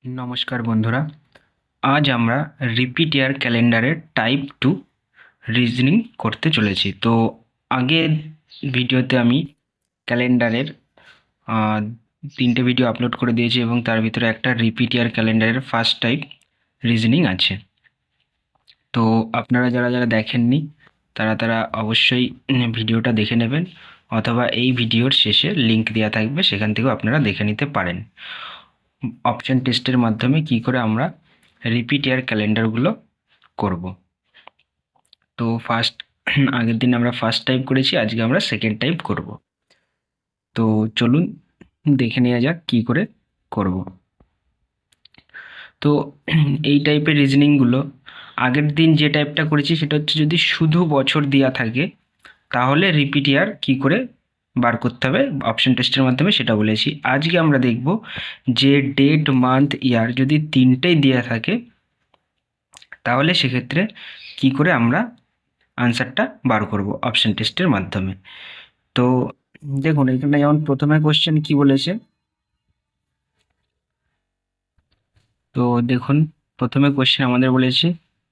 নমস্কার বন্ধুরা, আজ আমরা রিপিট ইয়ার ক্যালেন্ডারের টাইপ 2 রিজনিং করতে চলেছি। তো আগের ভিডিওতে আমি ক্যালেন্ডারের আহ, 3টে ভিডিও আপলোড করে দিয়েছি এবং তার ভিতরে একটা রিপিট ইয়ার ক্যালেন্ডারের ফার্স্ট টাইপ রিজনিং আছে। তো আপনারা যারা যারা দেখেননি তারা অবশ্যই ভিডিওটা দেখে নেবেন, অথবা এই ভিডিওর শেষে লিংক দেওয়া থাকবে, সেখান থেকেও আপনারা দেখে নিতে পারেন অপশন টেস্টের মাধ্যমে কি করে আমরা রিপিট ইয়ার ক্যালেন্ডারগুলো করব। তো আগের দিন আমরা ফার্স্ট টাইপ করেছি, আজকে আমরা সেকেন্ড টাইপ করব। তো চলুন দেখে নেওয়া যাক কি করে করব। তো এই টাইপের রিজনিংগুলো আগের দিন যে টাইপটা করেছি সেটা হচ্ছে যদি শুধু বছর দেওয়া থাকে তাহলে রিপিট ইয়ার কী করে বার করতে হবে অপশন টেস্টের মাধ্যমে সেটা বলেছি। আজকে আমরা দেখব যে ডেট, মান্থ, ইয়ার যদি তিনটেই দেওয়া থাকে তাহলে সেক্ষেত্রে কি করে আমরা আনসারটা বার করব অপশন টেস্টের মাধ্যমে। তো দেখুন এখানে যেমন প্রথমে কোশ্চেন কি বলেছে, তো দেখুন প্রথমে কোশ্চেন আমাদের বলেছে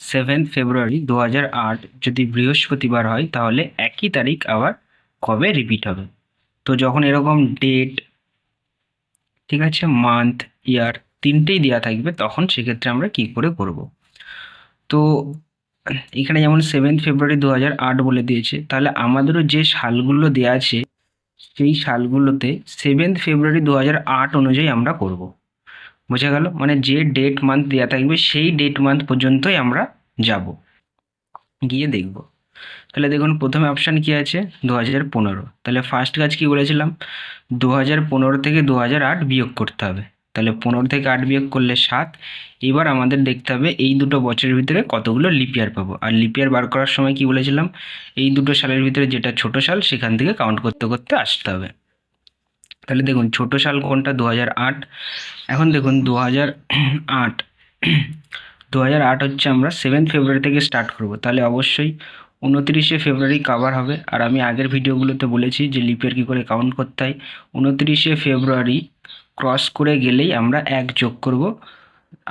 7 ফেব্রুয়ারি 2008 যদি বৃহস্পতিবার হয় তাহলে একই তারিখ আবার কবে রিপিট হবে। তো যখন এরকম ডেট, ঠিক আছে, মান্থ, ইয়ার তিনটেই দেওয়া থাকবে তখন সেক্ষেত্রে আমরা কি করে করব। তো এখানে যেমন 7 ফেব্রুয়ারি 2008 বলে দিয়েছে, তাহলে আমাদেরও যে সালগুলো দেওয়া আছে সেই সালগুলোতে 7 ফেব্রুয়ারি 2008 অনুযায়ী আমরা করব। বোঝা গেল? মানে যে ডেট মান্থ দেওয়া থাকবে সেই ডেট মান্থ পর্যন্তই আমরা যাব, গিয়ে দেখব। তাহলে দেখুন প্রথমে অপশান কি আছে, 2015। তাহলে ফার্স্ট কাজ কি বলেছিলাম, 2015 থেকে 2008 বিয়োগ করতে হবে। তাহলে 15 থেকে 8 বিয়োগ করলে 7। এবার আমাদের দেখতে হবে এই দুটো বছরের ভিতরে কতগুলো লিপ ইয়ার পাবো। আর লিপ ইয়ার বার করার সময় কি বলেছিলাম, এই দুটো সালের ভিতরে যেটা ছোট সাল সেখান থেকে কাউন্ট করতে করতে আসতে হবে। তাহলে দেখুন ছোট সাল কোনটা, 2008। এখন দেখুন 2008 2008 হচ্ছে আমরা 7 ফেব্রুয়ারি থেকে স্টার্ট করব, তাহলে অবশ্যই 29শে ফেব্রুয়ারি কভার হবে। আর আমি আগের ভিডিওগুলোতে বলেছি যে লিপের কী করে কাউন্ট করতে হয়। 29শে ফেব্রুয়ারি ক্রস করে গেলেই আমরা 1 যোগ করব,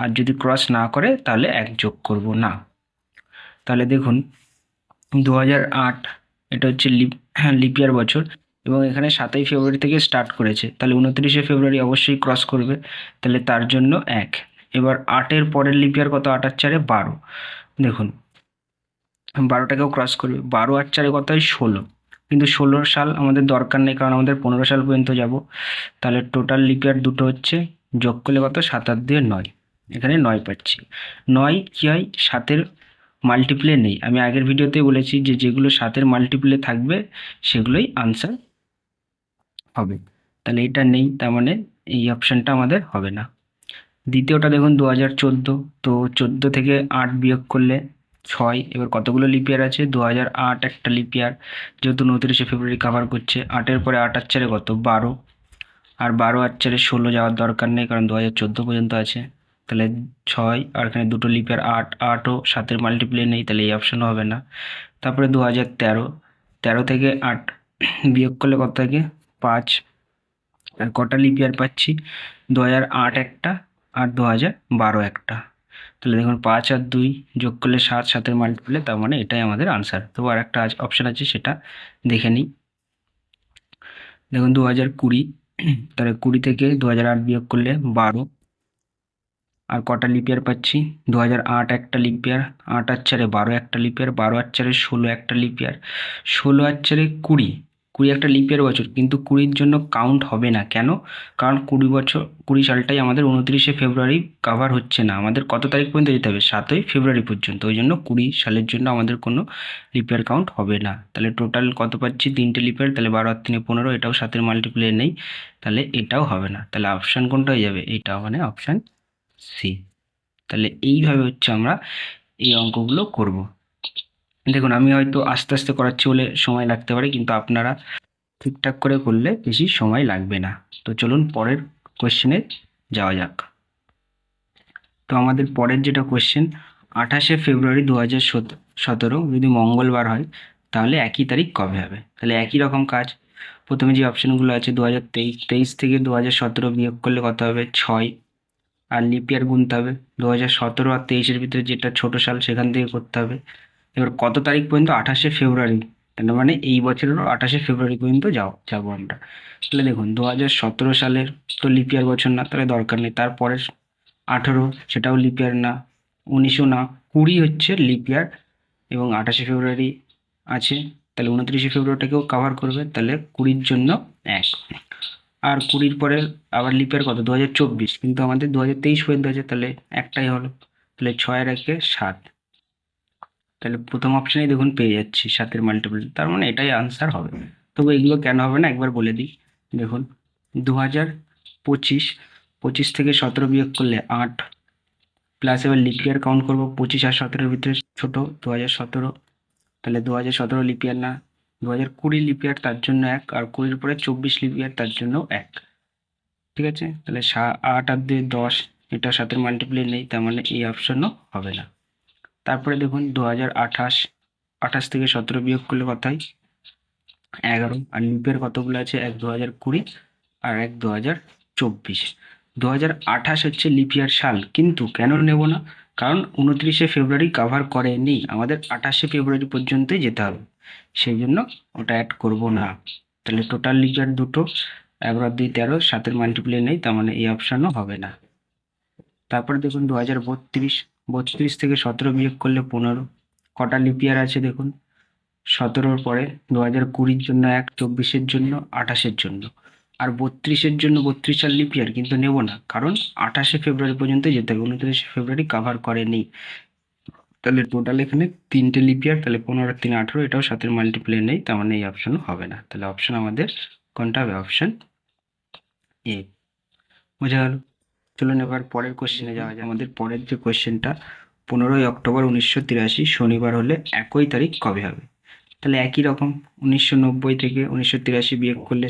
আর যদি ক্রস না করে তাহলে 1 যোগ করব না। তাহলে দেখুন 2008 এটা হচ্ছে লিপ ইয়ার বছর, এবং এখানে 7ই ফেব্রুয়ারি থেকে স্টার্ট করেছে, তাহলে 29শে ফেব্রুয়ারি অবশ্যই ক্রস করবে, তাহলে তার জন্য 1। এবার 8-এর পরের লিপ ইয়ার কত, 8 আর 4-এ 12। দেখুন 12টাকেও ক্রস করবে, 12 আর 4-এ কত হয়, 16। কিন্তু 16 সাল আমাদের দরকার নেই, কারণ আমাদের 15 সাল পর্যন্ত যাব। তাহলে টোটাল লিপ ইয়ার দুটো হচ্ছে, যোগ করলে কত, 7 আর 2 9। এখানে 9 পাচ্ছি। 9 কী হয়, 7-এর মাল্টিপ্লে নেই। আমি আগের ভিডিওতেই বলেছি যে যেগুলো 7-এর মাল্টিপ্লে থাকবে সেগুলোই আনসার হবে। তাহলে এটা নেই, তার মানে এই অপশানটা আমাদের হবে না। দ্বিতীয়টা দেখুন 2014। তো 14 থেকে 8 বিয়োগ করলে 6। এবার কতগুলো লিপ ইয়ার আছে, 2008 একটা লিপ ইয়ার, যেহেতু 29শে ফেব্রুয়ারি কভার করছে। 8-এর পরে 8 আর 4-এ কত, 12। আর 12 আর 4-এ 16 যাওয়ার দরকার নেই, কারণ 2014 পর্যন্ত আছে। তাহলে 6, আর এখানে দুটো লিপ ইয়ার 8, 8ও 7-এর মাল্টিপ্লে নেই, তাহলে এই অপশানও হবে না। তারপরে 2013, 13 থেকে 8 বিয়োগ করলে কত থাকে, 5। আর কটা লিপ ইয়ার পাচ্ছি, 2008 একটা আর 2012 একটা। তাহলে দেখুন 5 আর 2 যোগ করলে 7, 7-এর মাল্টিপ্লে, তার মানে এটাই আমাদের আনসার। তো আর একটা অপশান আছে সেটা দেখে নিই। দেখুন 2020, তাহলে 20 থেকে 2008 বিয়োগ করলে 12। আর কটা লিপ ইয়ার পাচ্ছি, 2008 একটা লিপ ইয়ার, 8 আর 4-এ 12 একটা লিপ ইয়ার, 12 আর 4-এ 16 একটা লিপ ইয়ার, 16 আর 4-এ 20, 20 একটা লিপ ইয়ার বছর, কিন্তু 20-র জন্য কাউন্ট হবে না। কেন? কারণ 20 সালটাই আমাদের 29শে ফেব্রুয়ারি কভার হচ্ছে না, আমাদের কত তারিখ পর্যন্ত যেতে হবে, 7ই ফেব্রুয়ারি পর্যন্ত। ওই জন্য 20 সালের জন্য আমাদের কোনো লিপ ইয়ার কাউন্ট হবে না। তাহলে টোটাল কত পাচ্ছি, 3টে লিপ ইয়ার, তাহলে 12 আর 3-এ 15, এটাও 7-এর মাল্টিপ্লে নেই, তাহলে এটাও হবে না। তাহলে অপশান কোনটা হয়ে যাবে, এইটাও মানে অপশান সি। তাহলে এইভাবে হচ্ছে আমরা এই অঙ্কগুলো করব। দেখুন আমি হয়তো আস্তে আস্তে করাচ্ছি বলে সময় লাগতে পারে, কিন্তু আপনারা ঠিকঠাক করে করলে বেশি সময় লাগবে না। তো চলুন পরের কোশ্চেনে যাওয়া যাক। তো আমাদের পরের যেটা কোশ্চেন, 28শে ফেব্রুয়ারি 2017 যদি মঙ্গলবার হয় তাহলে একই তারিখ কবে হবে। তাহলে একই রকম কাজ, প্রথমে যে অপশানগুলো আছে 2023 থেকে 2017 বিয়োগ করলে কত হবে, 6। আর লিপ ইয়ার গুনতে হবে। 2017 আর 23-এর ভিতরে যেটা ছোট সাল সেখান থেকে করতে হবে। এবার কত তারিখ পর্যন্ত? 28শে ফেব্রুয়ারি। তার মানে এই বছরেরও 28শে ফেব্রুয়ারি পর্যন্ত যাবো আমরা। তাহলে দেখুন 2017 সালের তো লিপ ইয়ার বছর না, তাহলে দরকার নেই। তারপরে 18, সেটাও লিপ ইয়ার না। 19ও না। 20 হচ্ছে লিপ ইয়ার এবং 28শে ফেব্রুয়ারি আছে, তাহলে 29শে ফেব্রুয়ারিটাকেও কাভার করবে, তাহলে 20-র জন্য 1। আর 20-র পরে আবার লিপ ইয়ার কত? 2024, কিন্তু আমাদের 2023 পর্যন্ত আছে, তাহলে একটাই হলো, তাহলে 6-এর 1-এ 7। তাহলে প্রথম অপশানেই দেখুন পেয়ে যাচ্ছি 7-এর মাল্টিপল, তার মানে এটাই আনসার হবে। তবু এগুলো কেন হবে না একবার বলে দিই। দেখুন 2025, 25 থেকে 17 বিয়োগ করলে 8, প্লাস এবার লিপ ইয়ার কাউন্ট করবো। 25 আর 17-এর ভিতরে ছোট 2017, তাহলে 2017 লিপ ইয়ার না। 2020 লিপ ইয়ার, তার জন্য 1, আর 20-র পরে 24 লিপ ইয়ার, তার জন্য 1। ঠিক আছে, তাহলে 8 আর 2 10, এটা 7-এর মাল্টিপ্লে নেই, তার মানে এই অপশনও হবে না। তারপরে দেখুন 2028, 28 থেকে 17 বিয়োগ করলে কত হয়? 11। আর লিপের কতগুলো আছে? 1 2020 আর 1 2024। 2028 হচ্ছে লিপ ইয়ার সাল, কিন্তু কেন নেব না? কারণ 29শে ফেব্রুয়ারি কাভার করেনি, আমাদের 28শে ফেব্রুয়ারি পর্যন্তই যেতে হবে, সেই জন্য ওটা অ্যাড করব না। তাহলে টোটাল লিপ ইয়ার দুটো, 11 আর 2 13, 7-এর মাল্টিপ্লে নেই, তার মানে এই অপশানও হবে না। তারপরে দেখুন 2032, 32 থেকে 17 বিয়োগ করলে 15। কটা লিপ ইয়ার আছে দেখুন? 17-র পরে 2020-র জন্য 1, 24-এর জন্য, 28-এর জন্য। আর 32-এর জন্য 32 সাল লিপ ইয়ার, কিন্তু নেব না, কারণ 28শে ফেব্রুয়ারি পর্যন্ত যেতে হবে, 29শে ফেব্রুয়ারি কাভার করেনি। তাহলে টোটাল এখানে 3টে লিপ ইয়ার, তাহলে 15 আর 3 18, এটাও 7-এর মাল্টিপ্লে নেই, তার মানে এই অপশানও হবে না। তাহলে অপশান আমাদের কোনটা হবে? Option A. বোঝা গেল? চলুন এবার পরের কোশ্চেনে যাওয়া যাক। আমাদের পরের যে কোশ্চেনটা, 15ই অক্টোবর 1983 শনিবার হলে একই তারিখ কবে হবে? তাহলে একই রকম, 1990 থেকে 1983 বিয়োগ করলে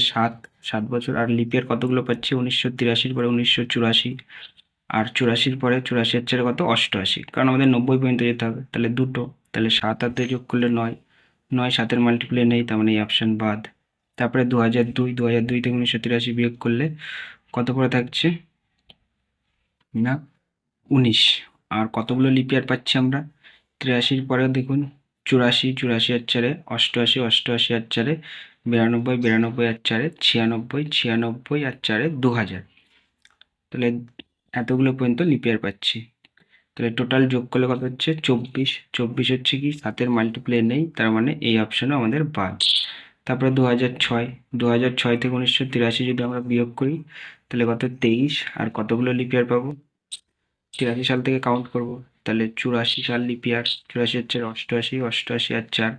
7 বছর। আর লিপ ইয়ার কতগুলো পাচ্ছি? 1983-র পরে 1984, আর 84-র পরে 84 আর 4 কত? 88, কারণ আমাদের 90 পর্যন্ত যেতে হবে, তাহলে দুটো, তাহলে 7 আর 2 যোগ করলে 9, 9 7-এর মাল্টিপ্লে নেই, তার মানে এই অপশান বাদ। তারপরে 2002, 2002 থেকে 1983 বিয়োগ করলে কত করে থাকছে না? 19। আর কতগুলো লিপ ইয়ার পাচ্ছি আমরা? 83-র পরে দেখুন 84, 84 আর 4-এ 88, 88 আর 4-এ 92, 92 আর 4-এ 96, 96 আর 4-এ 2000। তাহলে এতগুলো পর্যন্ত লিপ ইয়ার পাচ্ছি। তাহলে টোটাল যোগ করলে কত হচ্ছে? 24। 24 হচ্ছে কি? 7-এর মাল্টিপ্লে নেই, তার মানে এই অপশানও আমাদের বাদ। তারপরে 2006, 2006 থেকে 1983 যদি আমরা বিয়োগ করি, তাহলে কত? 23। আর কতগুলো লিপ ইয়ার পাবো? 83 সাল থেকে কাউন্ট করব, তাহলে 84 সাল লিপ ইয়ার। 84 হচ্ছে 88, 88 আর 4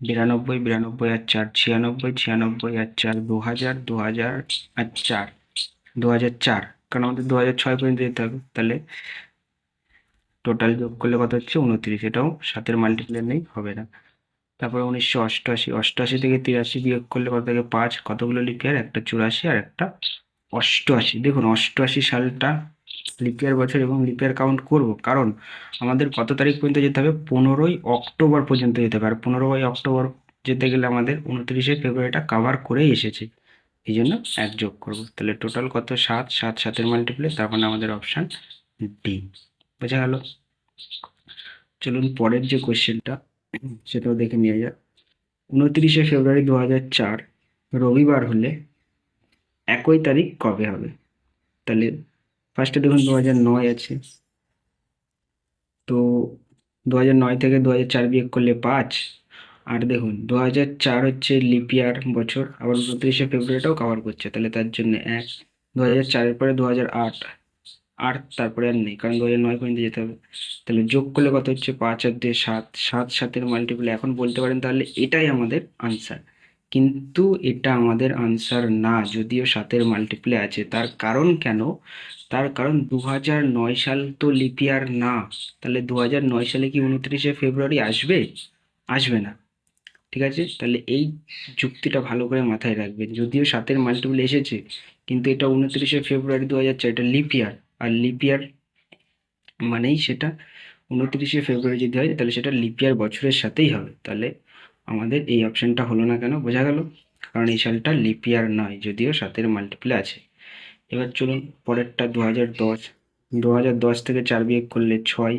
92, 92 আর 4 96, 96 আর 4 2000, 2000 আর 4 2004, কারণ আমাদের 2006 পর্যন্ত যেতে হবে, তাহলে টোটাল যোগ করলে কত হচ্ছে? 29। এটাও 7-এর মাল্টিপ্লে নেই, হবে না। তারপরে 1988, 88 থেকে 83 বিয়োগ করলে কত থাকে? 5। কতগুলো লিপ ইয়ার? একটা 84 আর একটা 88। দেখুন 88 সালটা লিপ ইয়ার বছর, এবং লিপ ইয়ার কাউন্ট করব, কারণ আমাদের কত তারিখ পর্যন্ত যেতে হবে? 15ই অক্টোবর পর্যন্ত যেতে হবে, আর 15ই অক্টোবর যেতে গেলে আমাদের 29শে ফেব্রুয়ারিটা কাভার করেই এসেছে, এই জন্য 1 যোগ করব। তাহলে টোটাল কত? 7, 7 7-এর মাল্টিপ্লে, তার মানে আমাদের অপশান ডি। বোঝা গেল? চলুন পরের যে কোয়েশ্চেনটা সেটাও দেখে নিয়ে যাক। 29শে ফেব্রুয়ারি 2004 রবিবার হলে একই তারিখ কবে হবে? তাহলে ফার্স্টে দেখুন 2009 আছে, তো 2009 থেকে 2004 বিয়োগ করলে 5। আর দেখুন 2004 হচ্ছে লিপ ইয়ার বছর, আবার 29শে ফেব্রুয়ারিটাও কভার করছে, তাহলে তার জন্য 1। 2004-এর পরে 2008, আর তারপরে আর নেই, কারণ 2009 পর্যন্ত যেতে হবে, তাহলে যোগ করলে কত হচ্ছে? 5 আর 2 7, 7 7-এর মাল্টিপ্লে। এখন বলতে পারেন তাহলে এটাই আমাদের আনসার, কিন্তু এটা আমাদের আনসার না, যদিও 7-এর মাল্টিপ্লে আছে। তার কারণ কেন? তার কারণ 2009 সাল তো লিপ ইয়ার না, তাহলে 2009 সালে কি 29শে ফেব্রুয়ারি আসবে? আসবে না। ঠিক আছে, তাহলে এই যুক্তিটা ভালো করে মাথায় রাখবেন, যদিও 7-এর মাল্টিপ্লে এসেছে, কিন্তু এটা 29শে ফেব্রুয়ারি 2004, এটা লিপ ইয়ার, আর লিপ ইয়ার মানেই সেটা 29শে ফেব্রুয়ারি যদি হয়, তাহলে সেটা লিপ ইয়ার বছরের সাথেই হবে। তাহলে আমাদের এই অপশানটা হলো না কেন? বোঝা গেল? কারণ এই সালটা লিপ ইয়ার নয়, যদিও 7-এর মাল্টিপ্লে আছে। এবার চলুন পরেরটা 2010। 2010 থেকে 4 বিয়োগ করলে 6।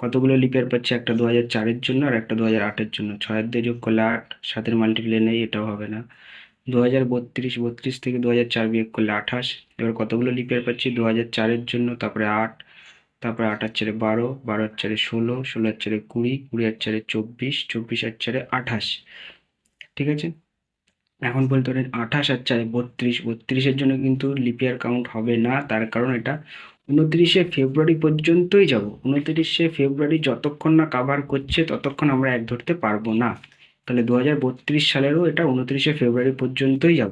কতগুলো লিপ ইয়ার পাচ্ছি? একটা 2004-এর জন্য আর একটা 2008-এর জন্য। 6 দিয়ে যোগ করলে 8, 7-এর মাল্টিপ্লাই নেই, এটাও হবে না। 2032 থেকে 2004 বিয়োগ করলে 28। এবার কতগুলো লিপ ইয়ার পাচ্ছি? 2004-এর জন্য, তারপরে 8, তারপরে 8 আর 4-এ 12, 12 আর 4-এ 16, 16 আর 4-এ 20, 20 আর 4-এ 24, 24 আর 4-এ 28। ঠিক আছে, এখন বলতে পারেন 28 আর 4-এ 32, 32-এর জন্য কিন্তু লিপ ইয়ার কাউন্ট হবে না, তার কারণ এটা 29শে ফেব্রুয়ারি পর্যন্তই যাব। 29শে ফেব্রুয়ারি যতক্ষণ না কাভার করছে ততক্ষণ আমরা এক ধরতে পারবো না। তাহলে 2032 সালেরও এটা 29শে ফেব্রুয়ারি পর্যন্তই যাব।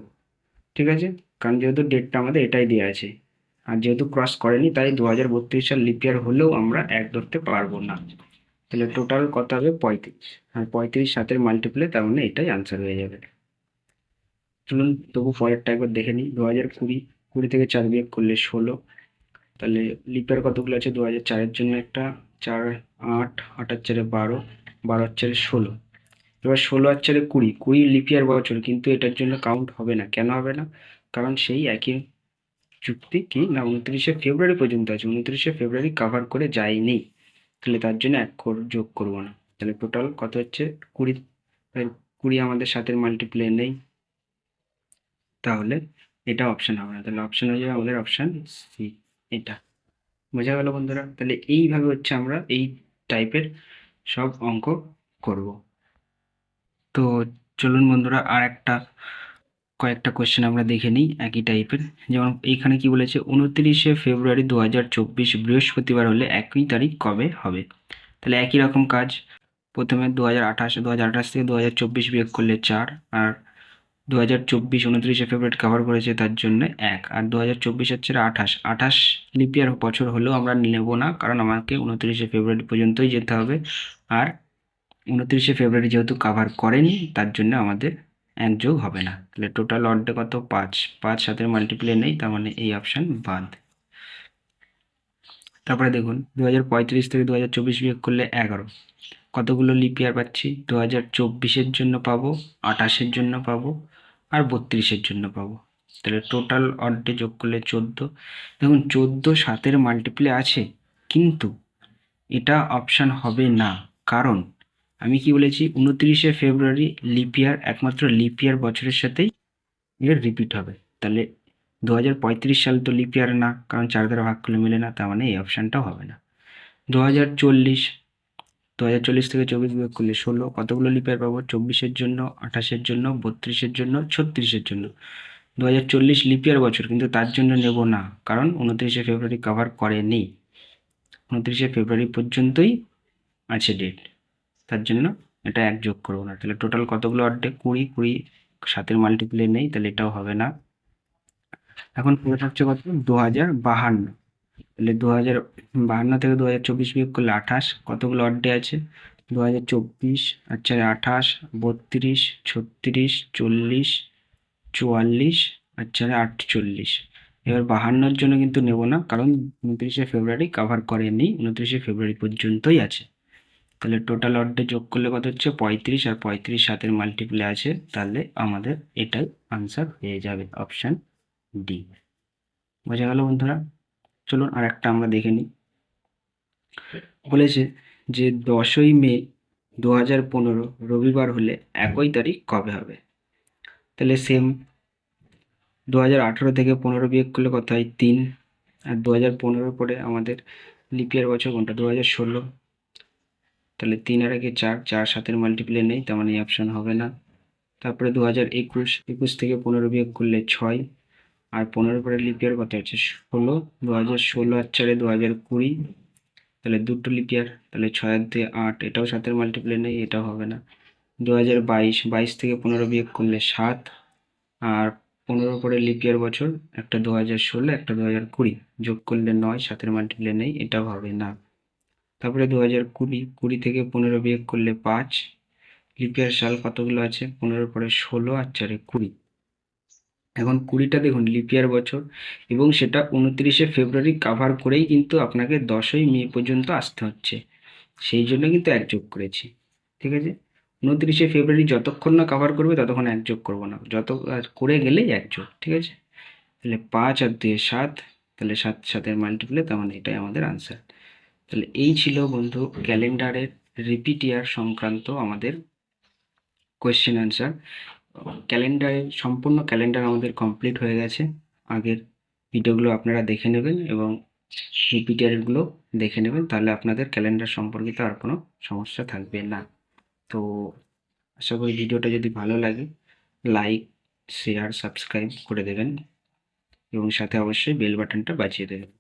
ঠিক আছে, কারণ যেহেতু ডেটটা আমাদের এটাই দেওয়া আছে, আর যেহেতু ক্রস করেনি তাই 2032 সাল লিপ ইয়ার হলেও আমরা এক ধরতে পারবো না। তাহলে টোটাল কত হবে? 35। আর 35 7-এর মাল্টিপ্লাই, তার মানে এটাই আনসার হয়ে যাবে। চলুন তবু পরেরটা একবার দেখে নিই। 2020, 20 থেকে 4 বিয়োগ করলে 16। তাহলে লিপ ইয়ার কতগুলো আছে? 2004-এর জন্য একটা, 4, 8, 8 আর 4-এ 12, 12 আর 4-এ 16। এবার 16 আর 4-এ 20, 20 লিপ ইয়ার বছর, কিন্তু এটার জন্য কাউন্ট হবে না। কেন হবে না? কারণ সেই একই চুক্তি কি না 29শে ফেব্রুয়ারি পর্যন্ত আছে, 29শে ফেব্রুয়ারি কাভার করে যায়নি। তাহলে তার জন্য যোগ করবো না। তাহলে টোটাল কত হচ্ছে? 20। 20 আমাদের 7-এর মাল্টিপ্লাই নেই, তাহলে এটা অপশন হবে না। তাহলে অপশন হয়ে যাবে আমাদের অপশন সি, এটা। বোঝা গেল বন্ধুরা? তাহলে এইভাবে হচ্ছে আমরা এই টাইপের সব অঙ্ক করব। তো চলুন বন্ধুরা কয়েকটা কোয়েশ্চেন আমরা দেখে নিই একই টাইপের। যেমন এইখানে কি বলেছে? 29শে ফেব্রুয়ারি 2024 বৃহস্পতিবার হলে একই তারিখ কবে হবে? তাহলে একই রকম কাজ। প্রথমে 2028 থেকে 2024 বিয়োগ করলে 4, আর 2024 29শে ফেব্রুয়ারি কভার করেছে তার জন্য 1, আর 2024 হচ্ছে 28 লিপ ইয়ার বছর হলেও আমরা নেব না, কারণ আমাকে 29শে ফেব্রুয়ারি পর্যন্তই যেতে হবে। আর 29শে ফেব্রুয়ারি যেহেতু কাভার করেনি তার জন্য আমাদের এক যোগ হবে না। তাহলে টোটাল অর্ডে কত? 5, 5 7-এর মাল্টিপ্লাই নেই, তার মানে এই অপশান বাদ। তারপরে দেখুন 2035 থেকে 2024 বিয়োগ করলে 11। কতগুলো লিপ ইয়ার পাচ্ছি? 2024-এর জন্য পাবো, 28-এর জন্য পাবো, আর 32-এর জন্য পাবো। তাহলে টোটাল অর্ডে যোগ করলে 14। দেখুন 14 7-এর মাল্টিপ্লাই আছে, কিন্তু এটা অপশান হবে না। কারণ আমি কি বলেছি? 29শে ফেব্রুয়ারি লিপ ইয়ার, একমাত্র লিপ ইয়ার বছরের সাথেই এর রিপিট হবে। তাহলে 2035 সাল তো লিপ ইয়ার না, কারণ 4 দ্বারা ভাগ করলে মেলে না, তার মানে এই অপশানটাও হবে না। 2040, 2040 থেকে 24 বিয়োগ করলে 16। কতগুলো লিপ ইয়ার পাবো? 24-এর জন্য, 28-এর জন্য, 32-এর জন্য, 36-এর জন্য। 2040 লিপ ইয়ার বছর, কিন্তু তার জন্য নেব না, কারণ 29শে ফেব্রুয়ারি কভার করেনি। 29শে ফেব্রুয়ারি পর্যন্তই আছে ডেট, তার জন্য এটা এক যোগ করবো না। তাহলে টোটাল কতগুলো অর্ডে? 20, 20 7-এর মাল্টিপ্লাই নেই, তাহলে এটাও হবে না। এখন পড়ে থাকছে কত? 2052। তাহলে 2052 থেকে 2024 বিয়োগ করলে 28। কতগুলো অর্ডে আছে? 2024, আচ্ছা 28, 32, 36, 40, 44, আচ্ছা 48। এবার 52-এর জন্য কিন্তু নেব না, কারণ 29শে ফেব্রুয়ারি কাভার করেনি, 29শে ফেব্রুয়ারি পর্যন্তই আছে। তাহলে টোটাল অর্ডে যোগ করলে কত হচ্ছে? 35, আর 35 7-এর মাল্টিপ্লাই আছে, তাহলে আমাদের এটাই আনসার হয়ে যাবে, অপশান ডি। বোঝা গেল বন্ধুরা? চলুন আর একটা আমরা দেখে নিই। বলেছে যে 10ই মে 2015 রবিবার হলে একই তারিখ কবে হবে? তাহলে সেম, 2018 থেকে 15 বিয়োগ করলে কত হয়? 3, আর 2015 পরে আমাদের লিপ ইয়ার বছর কোনটা? 2016। তাহলে 3 আর আগে 4, 4 7-এর মাল্টিপ্লাই নেই, তার মানে এই অপশান হবে না। তারপরে 2021, 21 থেকে 15 বিয়োগ করলে 6, আর 15 পরে লিপ ইয়ার কত আছে? 16, 2016 আর 4-এ 2020। তাহলে দুটো লিপ ইয়ার, তাহলে 6 আর 2 8, এটাও 7-এর মাল্টিপ্লাই নেই, এটাও হবে না। 2022, 22 থেকে 15 বিয়োগ করলে 7, আর 15 পরে লিপ ইয়ার বছর, একটা 2016, একটা 2020, যোগ করলে 9, 7-এর মাল্টিপ্লাই নেই, এটাও হবে না। তারপরে 2020, 20 থেকে 15 বিয়োগ করলে 5। লিপ ইয়ার সাল কতগুলো আছে? 15 পরে 16, আর 4-এ 20। এখন 20টা দেখুন লিপ ইয়ার বছর, এবং সেটা 29শে ফেব্রুয়ারি কাভার করেই কিন্তু আপনাকে 10ই মে পর্যন্ত আসতে হচ্ছে, সেই জন্য কিন্তু এক যোগ করেছি। ঠিক আছে, 29শে ফেব্রুয়ারি যতক্ষণ না কাভার করবে ততক্ষণ এক যোগ করবো না, যত করে গেলেই এক যোগ। ঠিক আছে, তাহলে 5 আর 2 7, তাহলে 7 7-এর মাল্টিপ্লে, তার মানে এটাই আমাদের আনসার। তাহলে এই ছিল বন্ধু ক্যালেন্ডারের রিপিট ইয়ার সংক্রান্ত আমাদের কোয়েশ্চেন আনসার। ক্যালেন্ডারের সম্পূর্ণ ক্যালেন্ডার আমাদের কমপ্লিট হয়ে গেছে। আগের ভিডিওগুলো আপনারা দেখে নেবেন এবং রিপিট ইয়ারগুলো দেখে নেবেন, তাহলে আপনাদের ক্যালেন্ডার সম্পর্কিত আর কোনো সমস্যা থাকবে না। তো আশা করি ভিডিওটা যদি ভালো লাগে লাইক, শেয়ার, সাবস্ক্রাইব করে দেবেন এবং সাথে অবশ্যই বেল বাটনটা বাজিয়ে দেবেন।